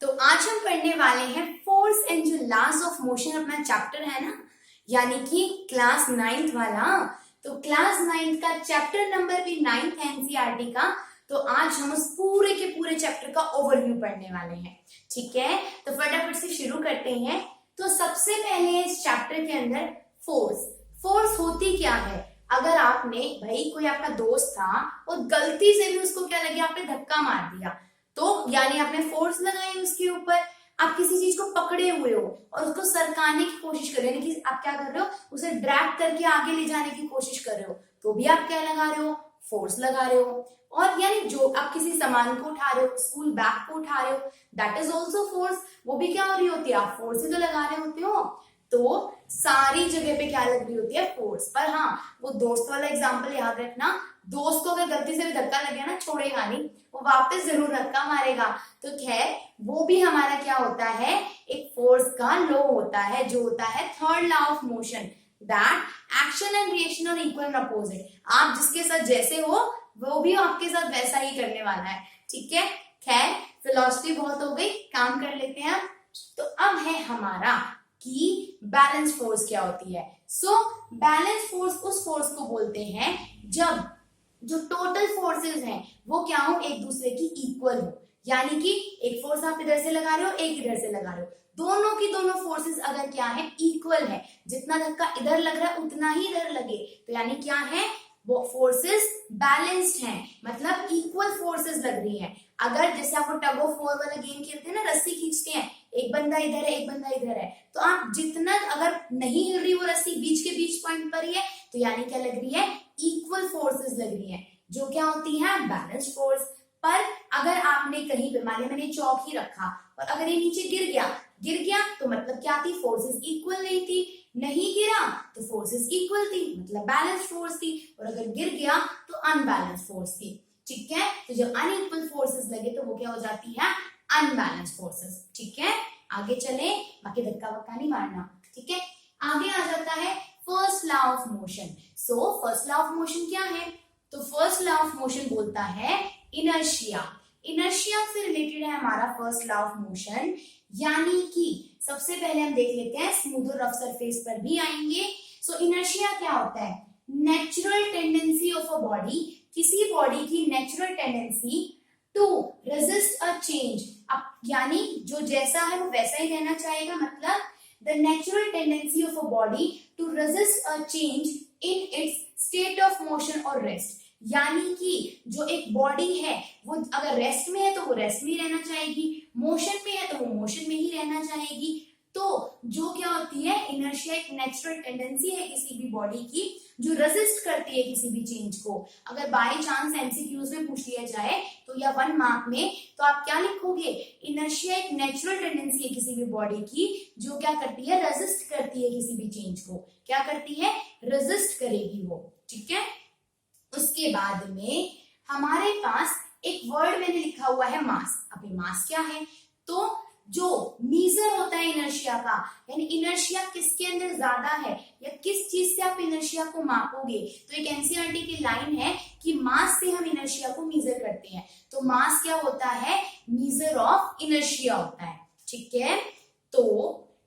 तो आज हम पढ़ने वाले हैं फोर्स एंड जो लॉज ऑफ मोशन अपना चैप्टर है ना, यानी कि क्लास 9th वाला। तो क्लास 9th का चैप्टर नंबर भी 9th एनसीईआरटी का। तो आज हम उस पूरे के पूरे चैप्टर का ओवरव्यू पढ़ने वाले हैं। ठीक है, तो फटाफट से शुरू करते हैं। तो सबसे पहले इस चैप्टर के अंदर फोर्स होती क्या है। अगर आपने भाई कोई आपका दोस्त था और गलती से भी उसको क्या लगे आपने धक्का मार दिया, तो यानी आपने फोर्स लगाई उसके ऊपर। आप किसी चीज को पकड़े हुए हो और उसको सरकाने की कोशिश कर रहे हो, यानी कि आप क्या कर रहे हो, उसे ड्रैग करके आगे ले जाने की कोशिश कर रहे हो, तो भी आप क्या लगा रहे हो, फोर्स लगा रहे हो। और यानी जो आप किसी सामान को उठा रहे हो, स्कूल बैग को उठा रहे हो, दैट इज ऑल्सो फोर्स। वो भी क्या हो रही होती है, आप फोर्स ही तो लगा रहे होते हो। तो सारी जगह पे क्या लग रही होती है, फोर्स। पर हाँ, वो दोस्त वाला एग्जाम्पल याद रखना, दोस्त को अगर गलती से भी धक्का लग गया ना, छोड़ेगा नहीं, वो वापस जरूर धक्का मारेगा। तो खैर, वो भी हमारा क्या होता है, एक फोर्स का लॉ होता है, जो होता है third law of motion, that action and reaction are equal and opposite. आप जिसके साथ जैसे हो, वो भी आपके साथ वैसा ही करने वाला है। ठीक है, खैर फिलॉसफी बहुत हो गई, काम कर लेते हैं अब। तो अब है हमारा कि बैलेंस फोर्स क्या होती है। सो बैलेंस फोर्स उस फोर्स को बोलते हैं जब जो टोटल फोर्सेस हैं वो क्या हो, एक दूसरे की इक्वल हो। यानी कि एक फोर्स आप इधर से लगा रहे हो, एक इधर से लगा रहे हो, दोनों की दोनों फोर्सेस अगर क्या है, इक्वल है, जितना धक्का इधर लग रहा है उतना ही इधर लगे, तो यानी क्या है, वो फोर्सेस बैलेंस्ड हैं, मतलब इक्वल फोर्सेस लग रही हैं। अगर जैसे आप टग ऑफ वॉर वाला गेम खेलते हैं ना, रस्सी खींचते हैं, एक बंदा इधर है एक बंदा इधर है, तो आप जितना अगर नहीं हिल रही वो रस्सी बीच के बीच पॉइंट पर ही है, तो यानी क्या लग रही है, इक्वल फोर्सेस लग रही है, जो क्या होती है, बैलेंस फोर्स। पर अगर आपने कहीं पे मान लिया मैंने चौक ही रखा और अगर ये नीचे गिर गया तो मतलब क्या थी, फोर्सेस इक्वल नहीं थी। नहीं गिरा तो फोर्सेस इक्वल थी, मतलब बैलेंस फोर्स थी। और अगर गिर गया तो अनबैलेंस फोर्स थी। ठीक है, तो जब अनइक्वल फोर्सेस लगे तो वो क्या हो जाती है, अनबैलेंस फोर्सेस। ठीक है, आगे चले, बाकी धक्का वक्का नहीं मारना। ठीक है, आगे आ जाता है first law of motion. So first law of motion क्या है, तो फर्स्ट लॉ ऑफ मोशन बोलता है इनर्शिया। इनर्शिया से रिलेटेड है हमारा फर्स्ट लॉ ऑफ मोशन। यानी कि सबसे पहले हम देख लेते हैं, स्मूथ और रफ सरफेस पर भी आएंगे। सो इनर्शिया क्या होता है, natural tendency of a body, किसी बॉडी की natural tendency to resist a change. अब यानी जो जैसा है वो वैसा ही रहना चाहेगा, मतलब the natural tendency of a body to resist a change in its state of motion और रेस्ट। यानी कि जो एक बॉडी है वो अगर रेस्ट में है तो वो रेस्ट में ही रहना चाहेगी, मोशन में है तो वो मोशन में ही रहना चाहेगी। तो जो क्या होती है, इनर्शिया एक नेचुरल टेंडेंसी है किसी भी बॉडी की जो रेजिस्ट करती है किसी भी चेंज को। अगर बाई चांस एमसीक्यूज में पूछ लिया जाए तो या 1 मार्क में, तो आप क्या लिखोगे, इनर्शिया एक नेचुरल टेंडेंसी है किसी भी बॉडी की जो क्या करती है, रेजिस्ट करती है किसी भी चेंज को। क्या करती है, रेजिस्ट करेगी वो। ठीक है, उसके बाद में हमारे पास एक वर्ड मैंने लिखा हुआ है मास। अभी मास क्या है, तो जो मीजर होता है इनर्शिया का, यानी इनर्शिया किसके अंदर ज्यादा है या किस चीज से आप इनर्शिया को मापोगे। तो एक एनसीईआरटी की लाइन है कि मास से हम इनर्शिया को मीजर करते हैं। तो मास क्या होता है, मीजर ऑफ इनर्शिया होता है। ठीक है, तो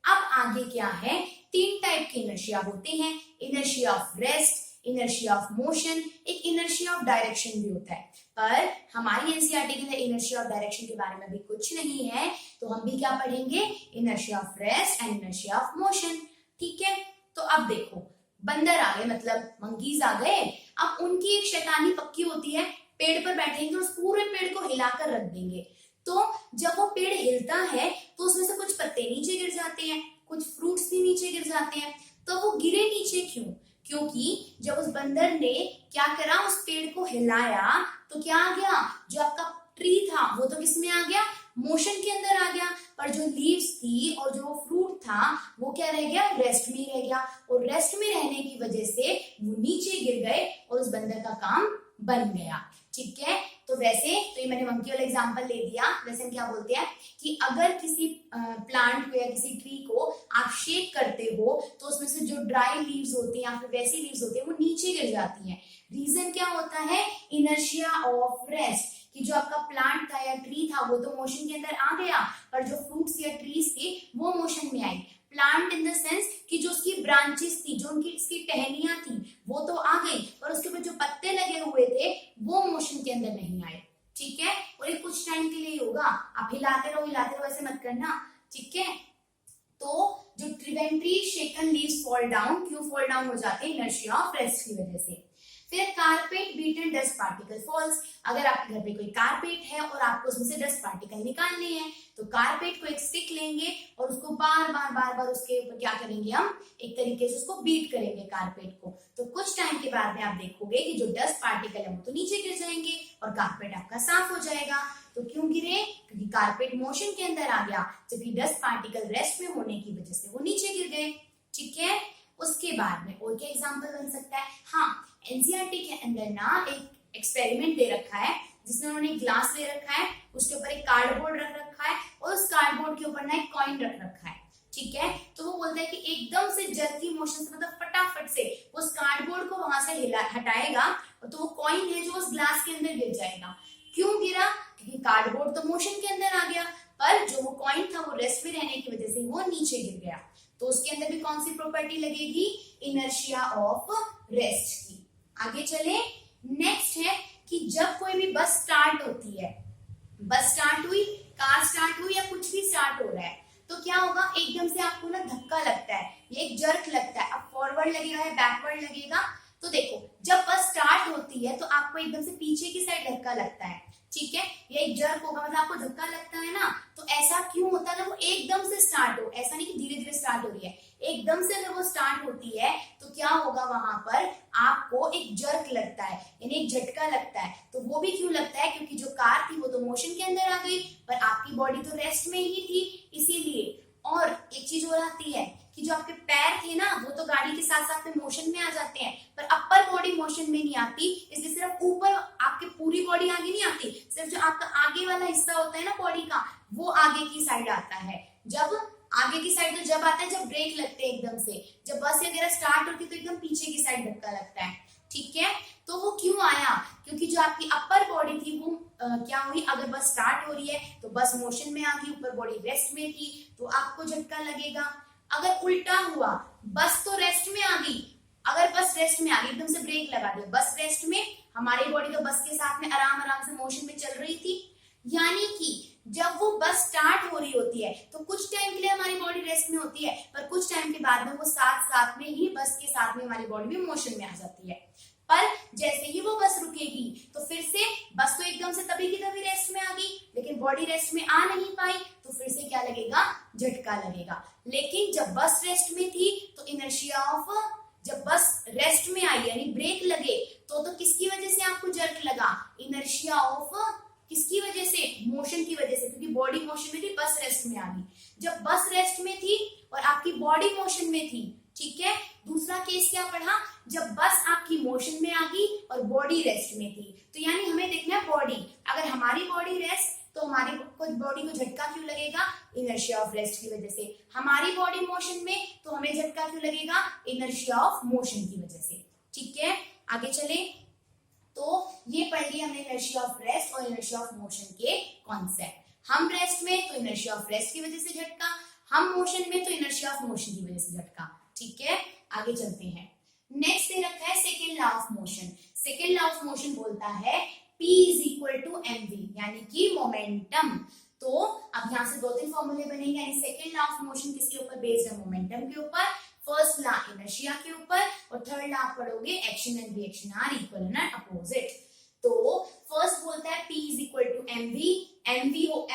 अब आगे क्या है, 3 टाइप के इनर्शिया होते हैं, inertia of rest, inertia of motion, एक इनर्शिया ऑफ डायरेक्शन भी होता है। पर हमारी एनसीईआरटी के अंदर इनर्शिया ऑफ डायरेक्शन के बारे में भी कुछ नहीं है, तो हम भी क्या पढ़ेंगे, inertia of rest and inertia of motion. ठीक है, तो अब देखो, बंदर आ गए, मतलब मंकीज आ गए। अब उनकी एक शैतानी पक्की होती है, पेड़ पर बैठेंगे और उस पूरे पेड़ को हिलाकर रख देंगे। तो जब वो पेड़ हिलता है तो उसमें से कुछ पत्ते नीचे गिर जाते हैं, कुछ फ्रूट्स भी नीचे गिर जाते हैं। तो वो गिरे नीचे क्यों, क्योंकि जब उस बंदर ने क्या करा, उस पेड़ को हिलाया, तो क्या आ गया, जो आपका ट्री था वो तो किस में आ गया, मोशन के अंदर आ गया। पर जो लीव्स थी और जो फ्रूट था वो क्या रह गया, रेस्ट में ही रह गया। और रेस्ट में रहने की वजह से वो नीचे गिर गए और उस बंदर का काम बन गया। ठीक है, तो वैसे तो ये मैंने मंकी वाला एग्जांपल ले दिया। वैसे हम क्या बोलते हैं कि अगर किसी प्लांट को या किसी ट्री को आप शेक करते हो तो उसमें से जो ड्राई लीव्स होती हैं या फिर वैसी लीव्स होती हैं वो नीचे गिर जाती हैं। रीजन क्या होता है, इनर्शिया ऑफ रेस्ट, कि जो आपका प्लांट था या ट्री था वो तो मोशन के अंदर आ गया, पर जो फ्रूट्स या ट्रीज थे वो मोशन में आई। प्लांट इन द सेंस कि जो उसकी ब्रांचेस थी, जो उनकी इसकी टहनियां थी वो तो आ गई, पर उसके ऊपर जो पत्ते लगे हुए थे वो मोशन के अंदर नहीं आए। ठीक है, और ये कुछ टाइम के लिए ही होगा, आप हिलाते रहो ऐसे मत करना। ठीक है, तो जो ट्रिवेंट्री शेकन लीव्स फॉल डाउन, क्यों फॉल डाउन हो जाते हैं? इनर्शिया ऑफ रेस्ट की वजह से। फिर carpet beaten dust particle falls, अगर आपके घर पे कोई कारपेट है और आपको उसमें से डस्ट पार्टिकल निकालने हैं तो कारपेट को एक स्टिक लेंगे और उसको बार बार उसके ऊपर क्या करेंगे, हम एक तरीके से उसको बीट करेंगे कारपेट को। तो कुछ टाइम के बाद में आप देखोगे कि जो डस्ट पार्टिकल है वो तो नीचे गिर जाएंगे और कारपेट आपका साफ हो जाएगा। तो क्यों गिरे? क्योंकि कारपेट मोशन के अंदर आ गया, जबकि डस्ट पार्टिकल रेस्ट में होने की वजह से वो नीचे गिर गए। ठीक है, उसके बाद में और क्या एग्जांपल बन सकता है? हाँ, एनसीईआरटी के अंदर ना एक एक्सपेरिमेंट दे रखा है जिसमें उन्होंने ग्लास ले रखा है, उसके ऊपर एक कार्डबोर्ड रख रखा है और उस कार्डबोर्ड के ऊपर ना एक कॉइन रख रखा है। ठीक है, तो वो बोलता है कि एकदम से जर्की मोशन से, मतलब फटाफट से वो उस कार्डबोर्ड को वहां से हटाएगा तो वो कॉइन है जो उस ग्लास के अंदर गिर जाएगा। क्यों गिरा? क्योंकि कार्डबोर्ड तो मोशन के अंदर आ गया, पर जो वो कॉइन था वो रेस्ट में रहने की वजह से वो नीचे गिर गया। तो उसके अंदर भी कौन सी प्रॉपर्टी लगेगी? इनर्शिया ऑफ रेस्ट की। आगे चले, नेक्स्ट है कि जब कोई भी बस स्टार्ट होती है, बस स्टार्ट हुई, कार स्टार्ट हुई या कुछ भी स्टार्ट हो रहा है, तो क्या होगा? एकदम से आपको ना धक्का लगता है, ये एक जर्क लगता है। अब फॉरवर्ड लगेगा या बैकवर्ड लगेगा? तो देखो, जब बस स्टार्ट होती है तो आपको एकदम से पीछे की साइड धक्का लगता है। ठीक है, ये एक जर्क होगा, मतलब आपको धक्का लगता है ना। तो ऐसा क्यों होता है? अगर वो एकदम से स्टार्ट हो, ऐसा नहीं कि धीरे धीरे स्टार्ट हो रही है, एकदम से अगर वो स्टार्ट होती है तो क्या होगा? वहां पर आपको एक जर्क लगता है, यानी एक झटका लगता है। तो वो भी क्यों लगता है? क्योंकि जो कार थी वो तो मोशन के अंदर आ गई, पर आपकी बॉडी तो रेस्ट में ही थी, इसीलिए। और एक चीज और आती है कि जो आपके पैर थे ना वो तो गाड़ी के साथ साथ में मोशन में आ जाते हैं, पर अपर बॉडी मोशन में नहीं आती, इसलिए सिर्फ ऊपर आपके पूरी बॉडी आगे नहीं आती, सिर्फ जो आपका आगे वाला हिस्सा होता है ना बॉडी का, वो आगे की साइड आता है। जब आगे की साइड तो जब आता है जब ब्रेक लगते हैं एकदम से, जब बस वगैरह स्टार्ट होती है तो एकदम पीछे की साइड धक्का लगता है। ठीक है, तो वो क्यों आया? क्योंकि जो आपकी अपर बॉडी थी वो क्या हुई? अगर बस स्टार्ट हो रही है तो बस मोशन में आ गई, ऊपर बॉडी रेस्ट में थी, तो आपको झटका लगेगा। अगर उल्टा हुआ, बस तो रेस्ट में आ गई, अगर बस रेस्ट में आ गई, एकदम से ब्रेक लगा दिया, बस रेस्ट में, हमारी बॉडी तो बस के साथ में आराम से मोशन में चल रही थी, यानी कि जब वो बस स्टार्ट हो रही होती है तो कुछ टाइम के लिए हमारी बॉडी रेस्ट में होती है, पर कुछ टाइम के बाद में वो साथ में ही बस के साथ में हमारी बॉडी भी मोशन में आ जाती है। पर जैसे ही वो बस रुकेगी तो फिर से बस तो एकदम से तभी की तभी रेस्ट में आ गई, लेकिन बॉडी रेस्ट में आ नहीं पाई, तो फिर से क्या लगेगा? झटका लगेगा। लेकिन जब बस रेस्ट में थी तो इनर्शिया ऑफ, जब बस रेस्ट में आई यानी ब्रेक लगे तो किसकी वजह से आपको जर्क लगा? इनर्शिया ऑफ किसकी वजह से? मोशन की वजह से, क्योंकि बॉडी मोशन में थी, बस रेस्ट में आ गई। जब बस रेस्ट में थी और आपकी बॉडी मोशन में थी, ठीक है। दूसरा केस क्या पढ़ा? जब बस आपकी मोशन में आ गई और बॉडी रेस्ट में थी, तो यानी हमें देखना है बॉडी, अगर हमारी बॉडी रेस्ट तो हमारी बॉडी को झटका क्यों लगेगा? इनर्शिया ऑफ रेस्ट की वजह से। हमारी बॉडी मोशन में तो हमें झटका क्यों लगेगा? इनर्शिया ऑफ मोशन की वजह से। ठीक है, आगे चले। तो ये पढ़ लिया हमने इनर्शिया ऑफ रेस्ट और इनर्शिया ऑफ मोशन के कॉन्सेप्ट। हम रेस्ट में तो इनर्शिया ऑफ रेस्ट की वजह से झटका, हम मोशन में तो इनर्शिया ऑफ मोशन की वजह से झटका। ठीक है, आगे चलते हैं। नेक्स्ट दे रखा है second law of motion. Second law of motion बोलता है P is equal to mv, यानी कि मोमेंटम। तो अब यहाँ से दो तीन फॉर्मूले बनेंगे, यानी सेकेंड लॉ ऑफ मोशन किसके ऊपर बेस्ड है? मोमेंटम के ऊपर। फर्स्ट लॉ इनर्शिया के ऊपर, और थर्ड लॉ आप पढ़ोगे action and reaction are equal and opposite. तो फर्स्ट बोलता है P is equal to mv,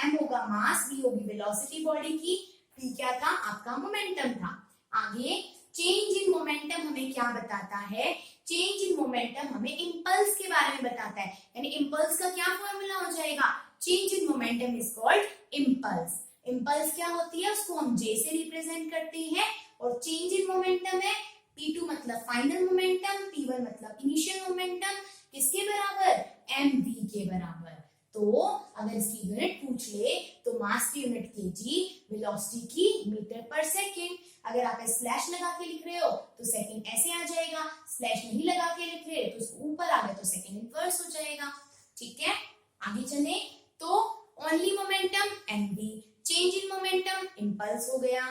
m होगा मास, v होगी वेलोसिटी बॉडी की, P क्या था? आपका मोमेंटम था। आगे चेंज इन मोमेंटम हमें क्या बताता है? चेंज इन मोमेंटम हमें इंपल्स के बारे में बताता है, यानी इंपल्स का क्या फॉर्मूला हो जाएगा? Change in momentum is called impulse. Impulse क्या होती है? उसको हम J से रिप्रेजेंट करते हैं, और चेंज इन मोमेंटम है P2 मतलब फाइनल मोमेंटम, P1 मतलब इनिशियल मोमेंटम, किसके बराबर? mv के बराबर। तो अगर इसकी यूनिट पूछ ले तो मास की यूनिट केजी, वेलोसिटी की मीटर पर सेकेंड। अगर आप स्लैश लगा के लिख रहे हो तो सेकेंड ऐसे आ जाएगा, स्लैश नहीं लगा के लिख रहे तो उसको ऊपर आ गया तो सेकेंड इनवर्स हो जाएगा। ठीक है, आगे चले। तो only momentum mv, change in momentum impulse हो गया,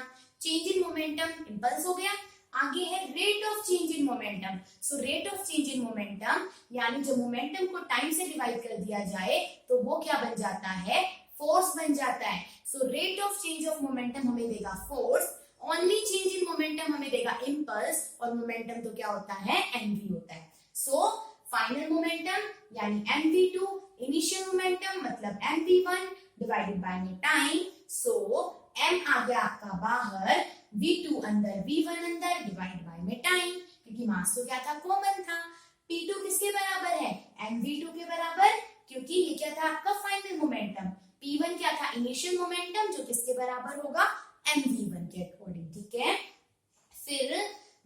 चेंज इन मोमेंटम इंपल्स हो गया। आगे है rate of change in momentum. So rate of change in momentum यानी जब मोमेंटम को टाइम से डिवाइड कर दिया जाए तो वो क्या बन जाता है, फोर्स बन जाता है। So rate of change of momentum हमें देगा force, only change in momentum हमें देगा इंपल्स, और मोमेंटम तो क्या होता है, mv होता है। सो फाइनल मोमेंटम यानी mv2, इनिशियल मोमेंटम मतलब mv1 डिवाइडेड बाय में टाइम। सो m आ गया आपका बाहर, v2 अंदर, v1 अंदर, डिवाइड बाय में टाइम, क्योंकि मास तो क्या था, कॉमन था। p2 किसके बराबर है, mv2 के बराबर, क्योंकि ये क्या था आपका फाइनल मोमेंटम। p1 क्या था, इनिशियल मोमेंटम, जो किसके बराबर होगा, mv1 के अकॉर्डिंग। ठीक है, फिर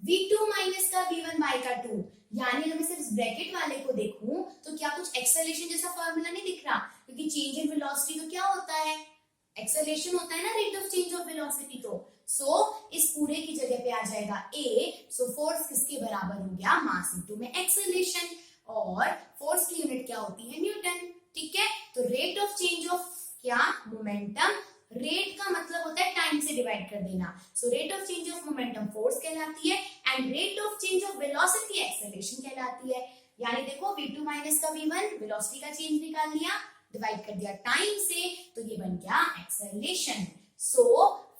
v2 माइनस का v1 बाय का 2, यानी अगर मैं सिर्फ ब्रैकेट वाले को देखूं तो क्या कुछ एक्सेलरेशन जैसा फॉर्मूला नहीं दिख रहा, क्योंकि चेंज इन वेलोसिटी तो क्या होता है, एक्सेलरेशन होता है ना, rate of change of velocity. तो सो इस पूरे की जगह पे आ जाएगा a। सो फोर्स किसके बराबर हो गया, मास इनटू में एक्सेलरेशन, और फोर्स की यूनिट क्या होती है, न्यूटन। ठीक है, तो रेट ऑफ चेंज ऑफ क्या, मोमेंटम, रेट का मतलब होता है टाइम से डिवाइड कर देना। So rate of change of momentum force कहलाती है, and rate of change of velocity acceleration कहलाती है। यानी देखो v2 माइनस का v1, वेलोसिटी का चेंज निकाल लिया, डिवाइड कर दिया टाइम से, तो ये बन गया एक्सेलरेशन। सो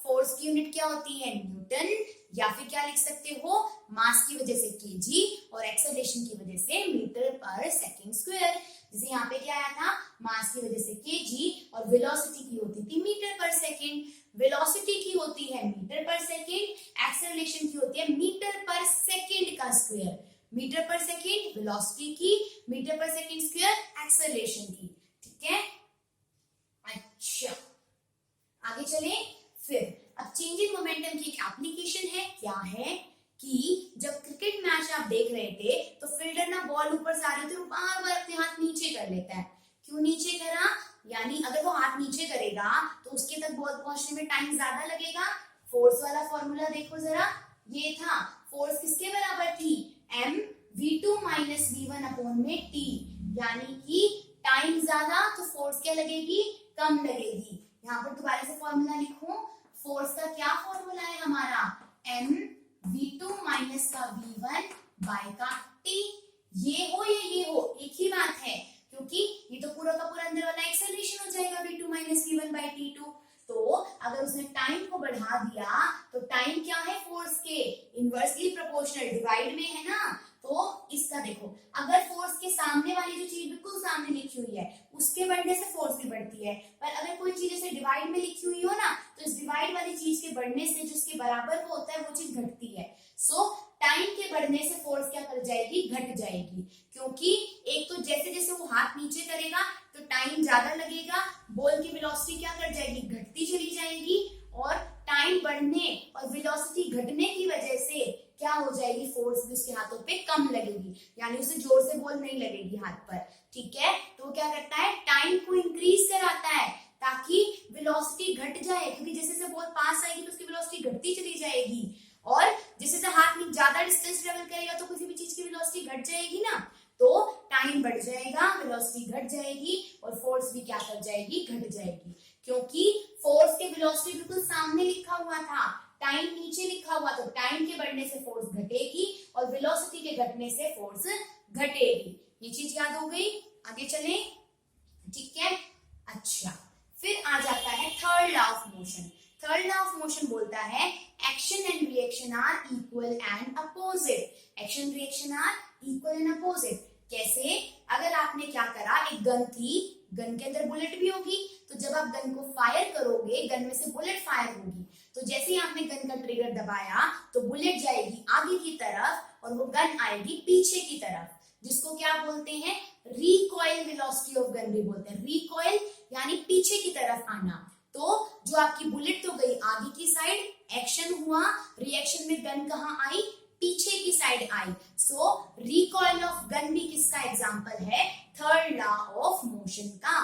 फोर्स की यूनिट क्या होती है, न्यूटन, या फिर क्या लिख सकते हो, मास की वजह से केजी, और एक्सेलरेशन की वजह से मीटर पर सेकंड स्क्वायर। जैसे यहाँ पे क्या आया था, मास की वजह से केजी, और वेलोसिटी की होती थी मीटर पर सेकंड। वेलोसिटी की होती है मीटर पर सेकंड, एक्सेलरेशन की होती है मीटर पर सेकंड का स्क्वायर। मीटर पर सेकंड वेलोसिटी की, मीटर पर सेकंड स्क्वायर एक्सेलरेशन की। ठीक है, अच्छा आगे चले। फिर अब चेंज इन मोमेंटम की एक एप्लीकेशन है, क्या है कि जब क्रिकेट मैच आप देख रहे थे तो फील्डर ना बॉल ऊपर से आ रहे थे, वो बार बार अपने हाथ नीचे कर लेता है। क्यों नीचे करा, यानी अगर वो हाथ नीचे करेगा तो उसके तक बॉल पहुंचने में टाइम ज्यादा लगेगा। फोर्स वाला फॉर्मूला देखो जरा, ये था, फोर्स किसके बराबर थी, m v2 minus v1 upon में t, यानी कि टाइम ज्यादा तो फोर्स क्या लगेगी, कम लगेगी। यहाँ पर दोबारा से फॉर्मूला लिखूं, फोर्स का क्या फॉर्मूला है हमारा, m v2 माइनस का v1 बाय का t। ये हो या ये हो एक ही बात है, क्योंकि ये तो पूरा का पूरा अंदर वाला एक्सेलरेशन हो जाएगा v2 minus v1 bye t2। तो अगर उसने टाइम को बढ़ा दिया तो टाइम क्या है, फोर्स के इनवर्सली प्रोपोर्शनल, डिवाइड में है ना। तो इसका देखो, अगर फोर्स के सामने वाली जो चीज बिल्कुल सामने लिखी हुई है उसके बढ़ने से फोर्स भी बढ़ती है, पर अगर कोई चीज ऐसे डिवाइड में लिखी हुई हो ना, तो इस डिवाइड वाली चीज के बढ़ने से जो उसके बराबर वो होता है वो चीज घटती है। सो टाइम के बढ़ने से फोर्स क्या कर जाएगी, घट जाएगी, क्योंकि एक तो जैसे जैसे वो हाथ नीचे करेगा तो टाइम ज्यादा लगेगा, बॉल की वेलोसिटी क्या कर जाएगी, घटती चली जाएगी, और टाइम बढ़ने और वेलोसिटी घटने की वजह से क्या हो जाएगी, फोर्स भी उसके हाथों पे कम लगेगी, यानी उसे जोर से बॉल नहीं लगेगी हाथ पर। ठीक है, तो वो क्या करता है, टाइम को इंक्रीज कराता है ताकि वेलोसिटी घट जाए, क्योंकि जैसे जैसे बॉल पास आएगी तो उसकी वेलोसिटी घटती चली जाएगी, और जैसे जैसे हाथ में ज्यादा डिस्टेंस ट्रेवल करेगा तो किसी भी चीज की वेलोसिटी घट जाएगी ना, तो टाइम बढ़ जाएगा, वेलोसिटी घट जाएगी, और फोर्स भी क्या कर जाएगी, घट जाएगी, क्योंकि फोर्स के वेलोसिटी बिल्कुल सामने लिखा हुआ था, टाइम नीचे लिखा हुआ, तो टाइम के बढ़ने से फोर्स घटेगी और वेलोसिटी के घटने से फोर्स घटेगी। ये चीज याद हो गई, आगे चलें। ठीक है, अच्छा फिर आ जाता है third law of motion. Third law of motion बोलता है action and reaction are equal and opposite. Action reaction are equal and opposite कैसे, अगर आपने क्या करा, एक गन थी, गन के अंदर बुलेट भी होगी, तो जब आप गन को फायर करोगे, गन में से बुलेट फायर होगी, तो जैसे ही आपने गन का ट्रिगर दबाया तो बुलेट जाएगी आगे की तरफ और वो गन आएगी पीछे की तरफ, जिसको क्या बोलते हैं, रिकॉइल वेलोसिटी ऑफ गन भी बोलते हैं। रिकॉइल यानी पीछे की तरफ आना। तो जो आपकी बुलेट तो गई आगे की साइड, एक्शन हुआ, रिएक्शन में गन कहाँ आई, पीछे की side I. So recoil of gun भी किसका एग्जांपल है, थर्ड लॉ ऑफ मोशन का।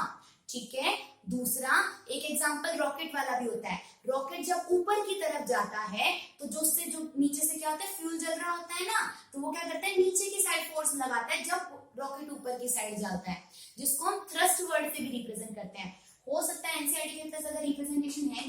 ठीक है, दूसरा एक एग्जांपल रॉकेट वाला भी होता है। रॉकेट जब ऊपर की तरफ जाता है तो जो नीचे से क्या होता है, फ्यूल जल रहा होता है ना, तो वो क्या करता है, नीचे की साइड फोर्स लगाता है जब रॉकेट ऊपर की साइड जाता है, जिसको हम थ्रस्ट वर्ड से भी रिप्रेजेंट करते हैं। हो सकता है एनसीईआरटी के पास अगर रिप्रेजेंटेशन है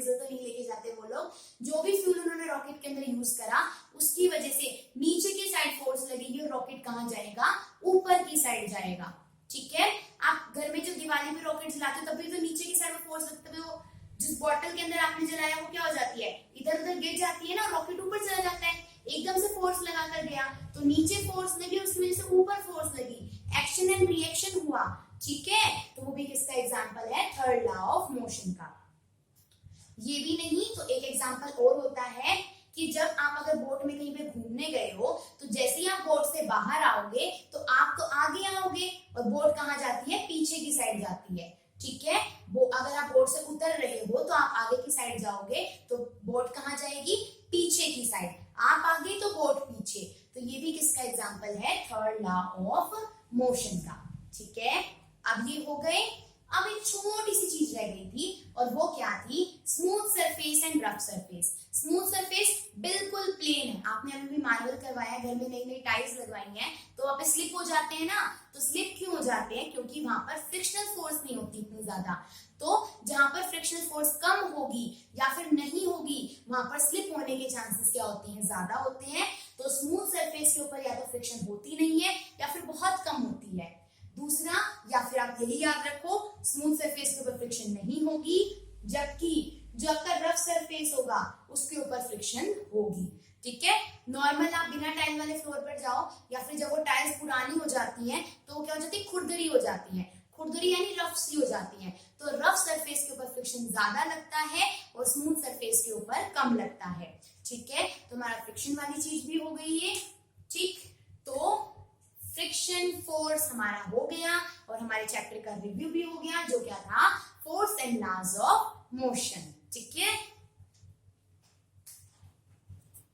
डीजल तो नहीं लेके जाते वो लोग, जो भी फ्यूल उन्होंने रॉकेट के अंदर यूज करा उसकी वजह से नीचे की साइड फोर्स लगेगी और रॉकेट कहाँ जाएगा, ऊपर की साइड जाएगा। ठीक है, आप घर में जब दिवाली पे रॉकेट जलाते हो तब भी तो नीचे की साइड में फोर्स लगता है, वो जिस बॉटल के अंदर आपने जलाया वो क्या हो जाती है, इधर उधर गिर जाती है ना, रॉकेट ऊपर चला जाता है। एकदम से फोर्स लगाकर गया तो नीचे फोर्स लगी, उसकी वजह से ऊपर फोर्स लगी, एक्शन एंड रिएक्शन हुआ। ठीक है, तो वो भी किसका एग्जांपल है, थर्ड लॉ ऑफ मोशन का। ये भी नहीं तो एक एग्जांपल और होता है कि जब आप अगर बोट में कहीं पे घूमने गए हो तो जैसे ही आप बोट से बाहर आओगे तो आप तो आगे आओगे और बोट कहाँ जाती है, पीछे की साइड जाती है। ठीक है, वो अगर आप बोट से उतर रहे हो तो आप आगे की साइड जाओगे तो बोट कहाँ जाएगी, पीछे की साइड, आप आगे तो बोट पीछे। तो ये भी किसका एग्जांपल है, थर्ड लॉ ऑफ मोशन का। ठीक है, अब ये हो गए। अब एक छोटी सी चीज रह गई थी और वो क्या थी, smooth surface and rough surface. Smooth surface बिल्कुल प्लेन है, आपने अभी भी मार्बल करवाया है, घर में नई नई टाइल्स लगवाई हैं तो वहां पे स्लिप हो जाते हैं ना, तो स्लिप क्यों हो जाते हैं, क्योंकि वहां पर फ्रिक्शनल फोर्स नहीं होती इतनी ज्यादा। तो जहां पर फ्रिक्शनल फोर्स कम होगी या फिर नहीं होगी वहां पर स्लिप होने के चांसेस क्या होते हैं, ज्यादा होते हैं। तो स्मूथ सरफेस के ऊपर या तो फ्रिक्शन होती नहीं है या फिर बहुत कम होती है। दूसरा, या फिर आप यही याद रखो, स्मूथ सरफेस के ऊपर फ्रिक्शन नहीं होगी, जबकि जो आपका रफ सरफेस होगा उसके ऊपर फ्रिक्शन होगी। ठीक है, नॉर्मल आप बिना टाइल वाले फ्लोर पर जाओ या फिर जब वो टाइल्स पुरानी हो जाती हैं तो क्या हो जाती है, खुरदरी हो जाती है, खुरदरी यानी रफ सी हो जाती है। तो रफ सरफेस के ऊपर फ्रिक्शन ज्यादा लगता है और स्मूथ सरफेस के ऊपर कम लगता है। ठीक है, तो हमारा फ्रिक्शन वाली चीज भी हो गई है। ठीक, तो फ्रिक्शन फोर्स हमारा हो गया और हमारे चैप्टर का रिव्यू भी हो गया, जो क्या था, force and laws of motion. ठीक है।